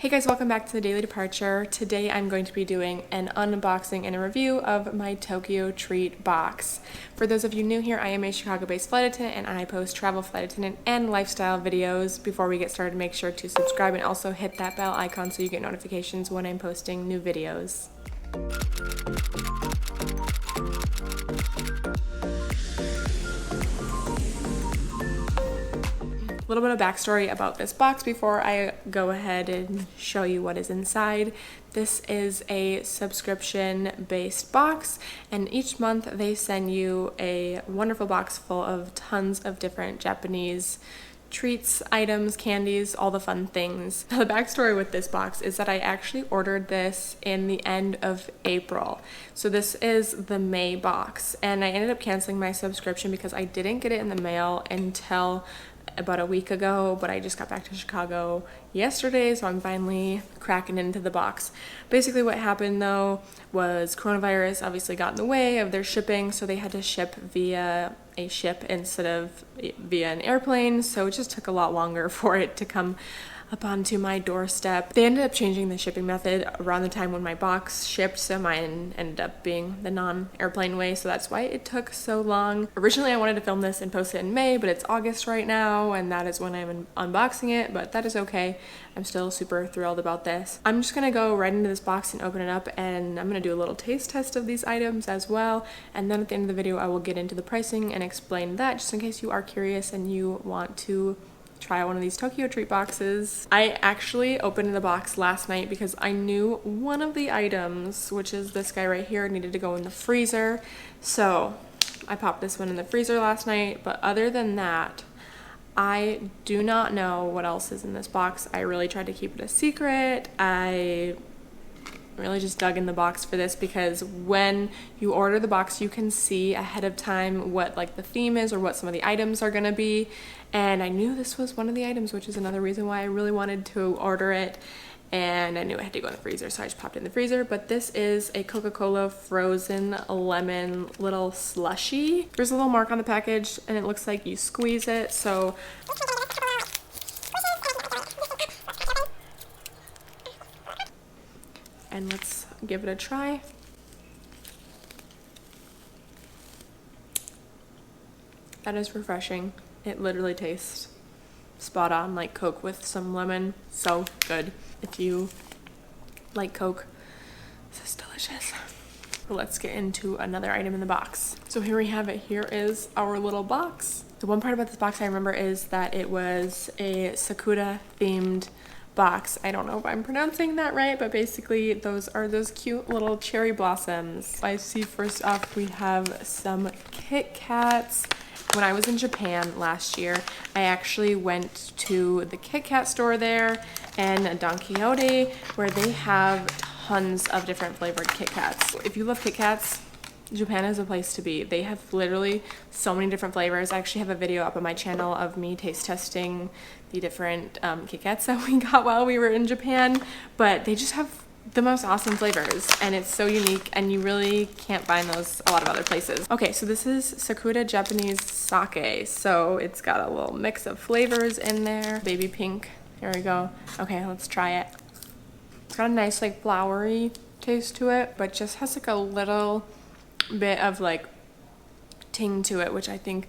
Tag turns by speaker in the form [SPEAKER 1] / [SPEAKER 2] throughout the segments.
[SPEAKER 1] Hey guys, welcome back to the Daily Departure. Today I'm going to be doing an unboxing and a review of my Tokyo Treat box. For those of you new here, I am a Chicago-based flight attendant and I post travel, flight attendant, and lifestyle videos. Before we get started, make sure to subscribe and also hit that bell icon so you get notifications when I'm posting new videos. A little bit of backstory about this box before I go ahead and show you what is inside. This is a subscription-based box, and each month they send you a wonderful box full of tons of different Japanese treats, items, candies, all the fun things. Now, the backstory with this box is that I actually ordered this in the end of April. So this is the May box, and I ended up canceling my subscription because I didn't get it in the mail until about a week ago, but I just got back to Chicago yesterday, so I'm finally cracking into the box. Basically what happened though was coronavirus obviously got in the way of their shipping, so they had to ship via a ship instead of via an airplane, so it just took a lot longer for it to come up onto my doorstep. They ended up changing the shipping method around the time when my box shipped, so mine ended up being the non-airplane way, so that's why it took so long. Originally I wanted to film this and post it in May, but it's August right now, and that is when I'm unboxing it, but that is okay. I'm still super thrilled about this. I'm just gonna go right into this box and open it up, and I'm gonna do a little taste test of these items as well, and then at the end of the video I will get into the pricing and explain that, just in case you are curious and you want to try one of these Tokyo Treat boxes. I actually opened the box last night because I knew one of the items, which is this guy right here, needed to go in the freezer. So I popped this one in the freezer last night, but other than that, I do not know what else is in this box. I really tried to keep it a secret. I really just dug in the box for this because when you order the box you can see ahead of time what like the theme is or what some of the items are going to be, and I knew this was one of the items, which is another reason why I really wanted to order it, and I knew I had to go in the freezer, so I just popped it in the freezer. But this is a Coca-Cola frozen lemon little slushie. There's a little mark on the package and it looks like you squeeze it, so and let's give it a try. That is refreshing. It literally tastes spot on like Coke with some lemon. So good. If you like Coke, this is delicious. But let's get into another item in the box. So here we have it. Here is our little box. The one part about this box I remember is that it was a Sakura themed box. I don't know if I'm pronouncing that right, but basically those are those cute little cherry blossoms. I see first off we have some Kit Kats. When I was in Japan last year, I actually went to the Kit Kat store there and Don Quixote, where they have tons of different flavored Kit Kats. If you love Kit Kats, Japan is a place to be. They have literally so many different flavors. I actually have a video up on my channel of me taste testing the different Kit Kats that we got while we were in Japan, but they just have the most awesome flavors and it's so unique and you really can't find those a lot of other places. Okay, so this is Sakura Japanese Sake. So it's got a little mix of flavors in there. Baby pink, here we go. Okay, let's try it. It's got a nice like flowery taste to it, but just has like a little bit of like ting to it, which I think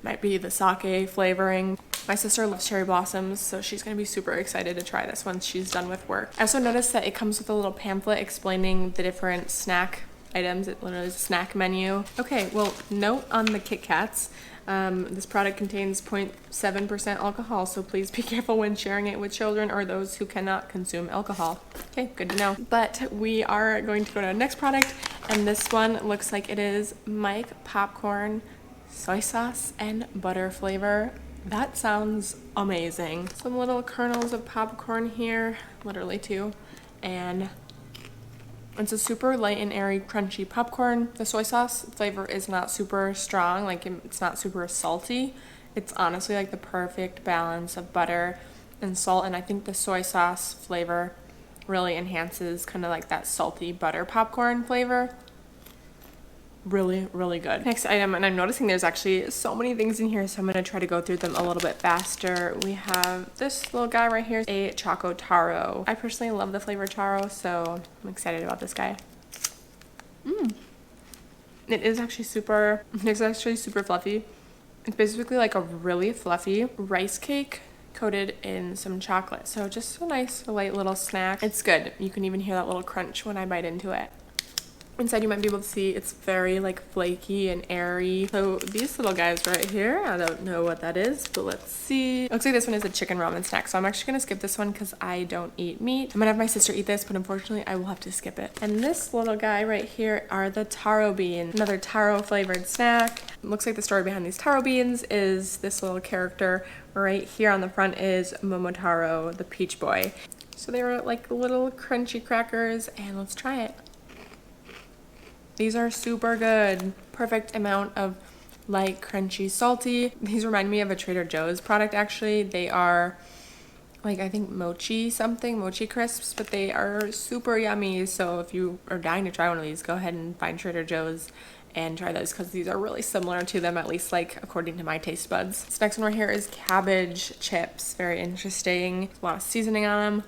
[SPEAKER 1] might be the sake flavoring. My sister loves cherry blossoms, so she's gonna be super excited to try this once she's done with work. I also noticed that it comes with a little pamphlet explaining the different snack items. It literally is a snack menu. Okay, well, note on the Kit Kats. This product contains 0.7% alcohol, so please be careful when sharing it with children or those who cannot consume alcohol. Okay, good to know. But we are going to go to the next product, and this one looks like it is Mike popcorn, soy sauce, and butter flavor. That sounds amazing. Some little kernels of popcorn here, literally two, and it's a super light and airy crunchy popcorn. The soy sauce flavor is not super strong, like it's not super salty. It's honestly like the perfect balance of butter and salt, and I think the soy sauce flavor really enhances kind of like that salty butter popcorn flavor. Really, really good. Next item, and I'm noticing there's actually so many things in here, so I'm gonna try to go through them a little bit faster. We have this little guy right here, a Choco Taro. I personally love the flavor taro, so I'm excited about this guy. It's actually super fluffy. It's basically like a really fluffy rice cake coated in some chocolate. So just a nice light little snack. It's good. You can even hear that little crunch when I bite into it. Inside you might be able to see it's very like flaky and airy. So these little guys right here, I don't know what that is, but let's see. Looks like this one is a chicken ramen snack. So I'm actually gonna skip this one because I don't eat meat. I'm gonna have my sister eat this, but unfortunately I will have to skip it. And this little guy right here are the taro beans, another taro flavored snack. Looks like the story behind these taro beans is this little character right here on the front is Momotaro, the peach boy. So they were like little crunchy crackers, and let's try it. These are super good. Perfect amount of light, crunchy, salty. These remind me of a Trader Joe's product actually. They are like, I think mochi crisps, but they are super yummy. So if you are dying to try one of these, go ahead and find Trader Joe's and try those because these are really similar to them, at least like according to my taste buds. This next one right here is Cabbage Chips. Very interesting. A lot of seasoning on them.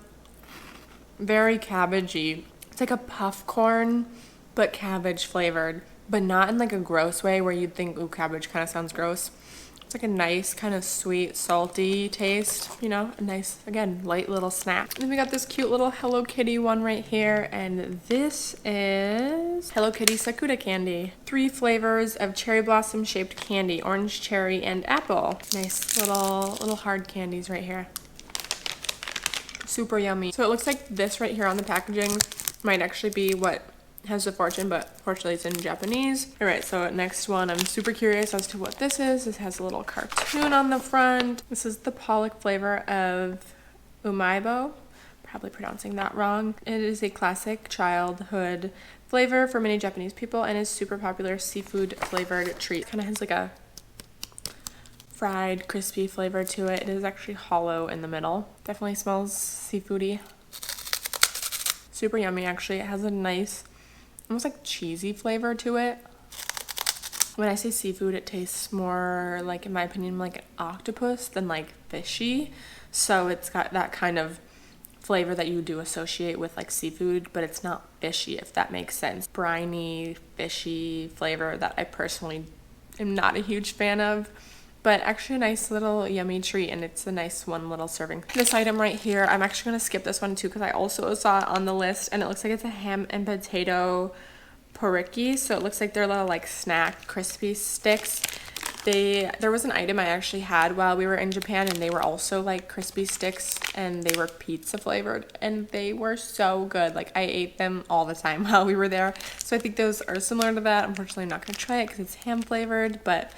[SPEAKER 1] Very cabbagey. It's like a puff corn, but cabbage flavored, but not in like a gross way where you'd think, ooh, cabbage kind of sounds gross. It's like a nice kind of sweet, salty taste, you know, a nice, again, light little snack. And then we got this cute little Hello Kitty one right here, and this is Hello Kitty Sakura candy. 3 flavors of cherry blossom shaped candy, orange, cherry, and apple. Nice little hard candies right here. Super yummy. So it looks like this right here on the packaging might actually be what has the fortune, but fortunately it's in Japanese. All right, so next one, I'm super curious as to what this is. This has a little cartoon on the front. This is the Pawlik flavor of umaibo. Probably pronouncing that wrong. It is a classic childhood flavor for many Japanese people and is super popular seafood flavored treat. Kind of has like a fried, crispy flavor to it. It is actually hollow in the middle. Definitely smells seafoody. Super yummy, actually. It has a nice, almost like cheesy flavor to it. When I say seafood, it tastes more like, in my opinion, like an octopus than like fishy. So it's got that kind of flavor that you do associate with like seafood, but it's not fishy, if that makes sense. Briny, fishy flavor that I personally am not a huge fan of. But actually a nice little yummy treat, and it's a nice one little serving. This item right here, I'm actually going to skip this one too because I also saw it on the list, and it looks like it's a ham and potato poriki. So it looks like they're little like snack crispy sticks. There was an item I actually had while we were in Japan, and they were also like crispy sticks, and they were pizza flavored, and they were so good. Like I ate them all the time while we were there. So I think those are similar to that. Unfortunately, I'm not going to try it because it's ham flavored, but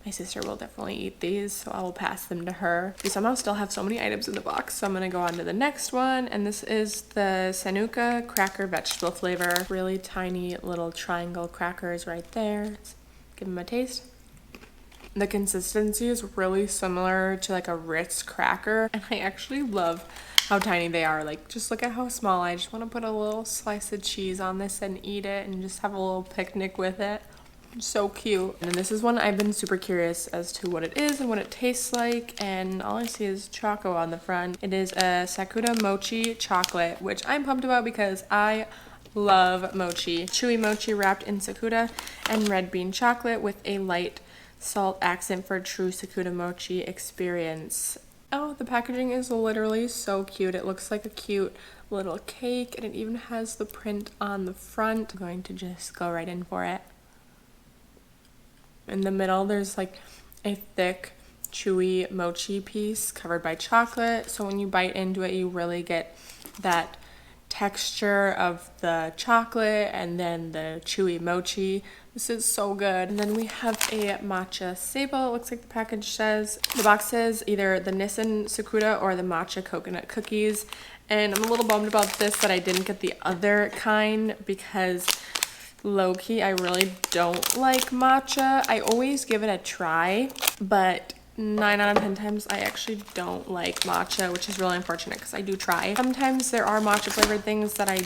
[SPEAKER 1] my sister will definitely eat these, so I will pass them to her. We somehow still have so many items in the box, so I'm gonna go on to the next one, and this is the Sanuka Cracker vegetable flavor. Really tiny little triangle crackers right there. Let's give them a taste. The consistency is really similar to like a Ritz cracker, and I actually love how tiny they are. Like, just look at how small. I just want to put a little slice of cheese on this and eat it and just have a little picnic with it. So cute. And this is one I've been super curious as to what it is and what it tastes like, and all I see is choco on the front. It is a Sakura Mochi chocolate, which I'm pumped about because I love mochi. Chewy mochi wrapped in Sakura and red bean chocolate with a light salt accent for a true Sakura mochi experience. Oh, the packaging is literally so cute. It looks like a cute little cake, and it even has the print on the front. I'm going to just go right in for it. In the middle, there's like a thick, chewy mochi piece covered by chocolate. So when you bite into it, you really get that texture of the chocolate and then the chewy mochi. This is so good. And then we have a Matcha Sable, it looks like the package says. The box says either the Nissan Sakura or the matcha coconut cookies. And I'm a little bummed about this that I didn't get the other kind because low-key, I really don't like matcha. I always give it a try, but 9 out of 10 times I actually don't like matcha, which is really unfortunate because I do try. Sometimes there are matcha flavored things that I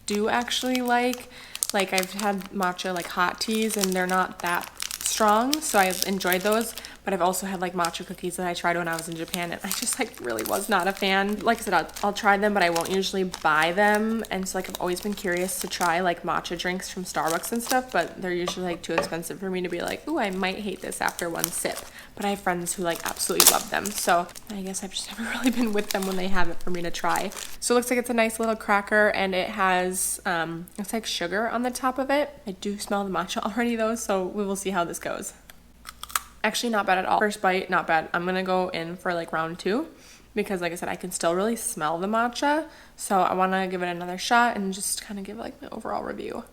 [SPEAKER 1] do actually like, Like I've had matcha like hot teas and they're not that strong, so I've enjoyed those, but I've also had like matcha cookies that I tried when I was in Japan and I just like really was not a fan. Like I said, I'll try them, but I won't usually buy them, and so like I've always been curious to try like matcha drinks from Starbucks and stuff, but they're usually like too expensive for me to be like, ooh, I might hate this after one sip. But I have friends who like absolutely love them, so I guess I've just never really been with them when they have it for me to try. So it looks like it's a nice little cracker, and it has it's like sugar on the top of it. I do smell the matcha already though, so we will see how this goes. Actually not bad at all. First bite, not bad. I'm gonna go in for like round 2 because like I said, I can still really smell the matcha, so I want to give it another shot and just kind of give like my overall review.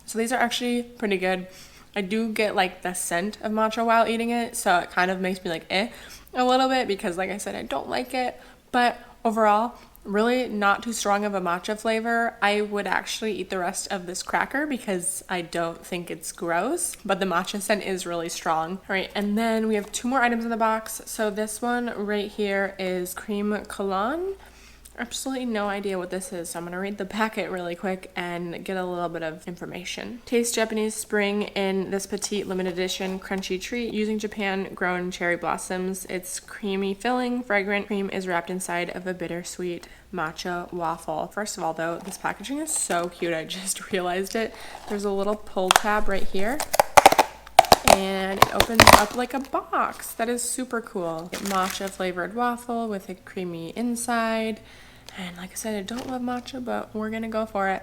[SPEAKER 1] So these are actually pretty good. I do get like the scent of matcha while eating it, so it kind of makes me like a little bit because like I said, I don't like it, but overall really not too strong of a matcha flavor. I would actually eat the rest of this cracker because I don't think it's gross, but the matcha scent is really strong. All right, and then we have 2 more items in the box. So this one right here is cream cologne. Absolutely no idea what this is, so I'm gonna read the packet really quick and get a little bit of information. Taste Japanese spring in this petite limited edition crunchy treat using Japan grown cherry blossoms. It's creamy filling, fragrant. Cream is wrapped inside of a bittersweet matcha waffle. First of all though, this packaging is so cute. I just realized it. There's a little pull tab right here, and it opens up like a box. That is super cool. Matcha flavored waffle with a creamy inside. And like I said, I don't love matcha, but we're gonna go for it.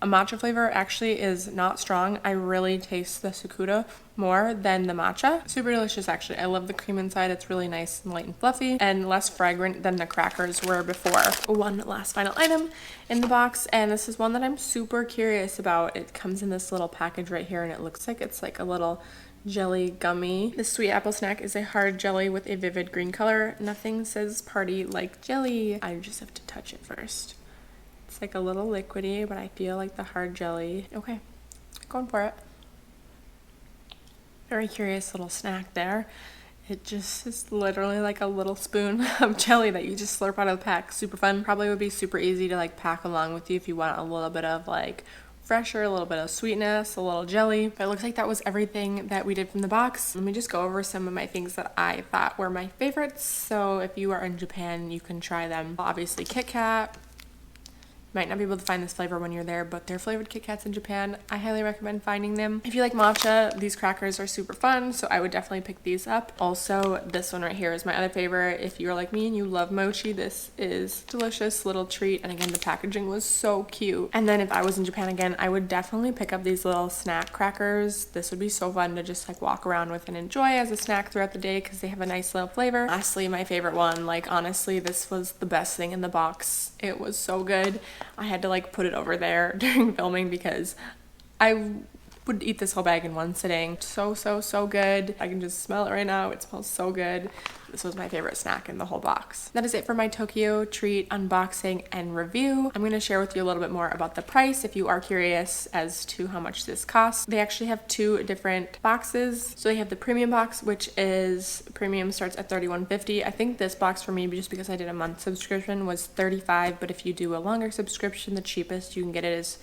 [SPEAKER 1] A matcha flavor actually is not strong. I really taste the Sakura more than the matcha. Super delicious actually. I love the cream inside. It's really nice and light and fluffy and less fragrant than the crackers were before. One last final item in the box, and this is one that I'm super curious about. It comes in this little package right here, and it looks like it's like a little jelly gummy. This sweet apple snack is a hard jelly with a vivid green color. Nothing says party like jelly. I just have to touch it first. It's like a little liquidy, but I feel like the hard jelly. Okay, going for it. Very curious little snack there. It just is literally like a little spoon of jelly that you just slurp out of the pack. Super fun. Probably would be super easy to like pack along with you if you want a little bit of like fresher, a little bit of sweetness, a little jelly. But it looks like that was everything that we did from the box. Let me just go over some of my things that I thought were my favorites. So if you are in Japan, you can try them. Obviously Kit Kat. Might not be able to find this flavor when you're there, but they're flavored Kit Kats in Japan. I highly recommend finding them. If you like matcha, these crackers are super fun, so I would definitely pick these up. Also, this one right here is my other favorite. If you're like me and you love mochi, this is a delicious little treat. And again, the packaging was so cute. And then if I was in Japan again, I would definitely pick up these little snack crackers. This would be so fun to just like walk around with and enjoy as a snack throughout the day because they have a nice little flavor. Lastly, my favorite one, like honestly, this was the best thing in the box. It was so good. I had to like put it over there during filming because I would eat this whole bag in one sitting. So good. I can just smell it right now. It smells so good. This was my favorite snack in the whole box. That is it for my Tokyo treat unboxing and review. I'm going to share with you a little bit more about the price if you are curious as to how much this costs. They actually have 2 different boxes. So they have the premium box, which is premium starts at $31.50. I think this box for me, just because I did a month subscription, was $35, but if you do a longer subscription, the cheapest you can get it is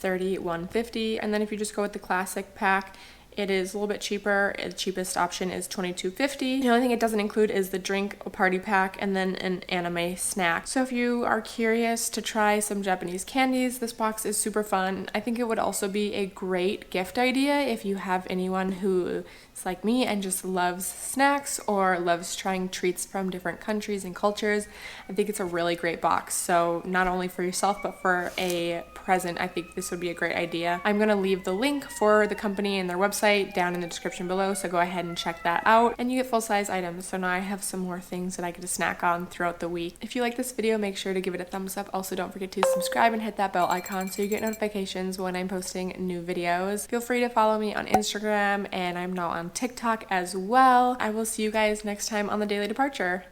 [SPEAKER 1] $31.50. And then if you just go with the classic pack, it is a little bit cheaper. The cheapest option is $22.50. The only thing it doesn't include is the drink, a party pack, and then an anime snack. So if you are curious to try some Japanese candies, this box is super fun. I think it would also be a great gift idea if you have anyone who is like me and just loves snacks or loves trying treats from different countries and cultures. I think it's a really great box. So not only for yourself, but for a present, I think this would be a great idea. I'm going to leave the link for the company and their website down in the description below, so go ahead and check that out. And you get full-size items, so now I have some more things that I get to snack on throughout the week. If you like this video, make sure to give it a thumbs up. Also, don't forget to subscribe and hit that bell icon so you get notifications when I'm posting new videos. Feel free to follow me on Instagram, and I'm now on TikTok as well. I will see you guys next time on The Daily Departure.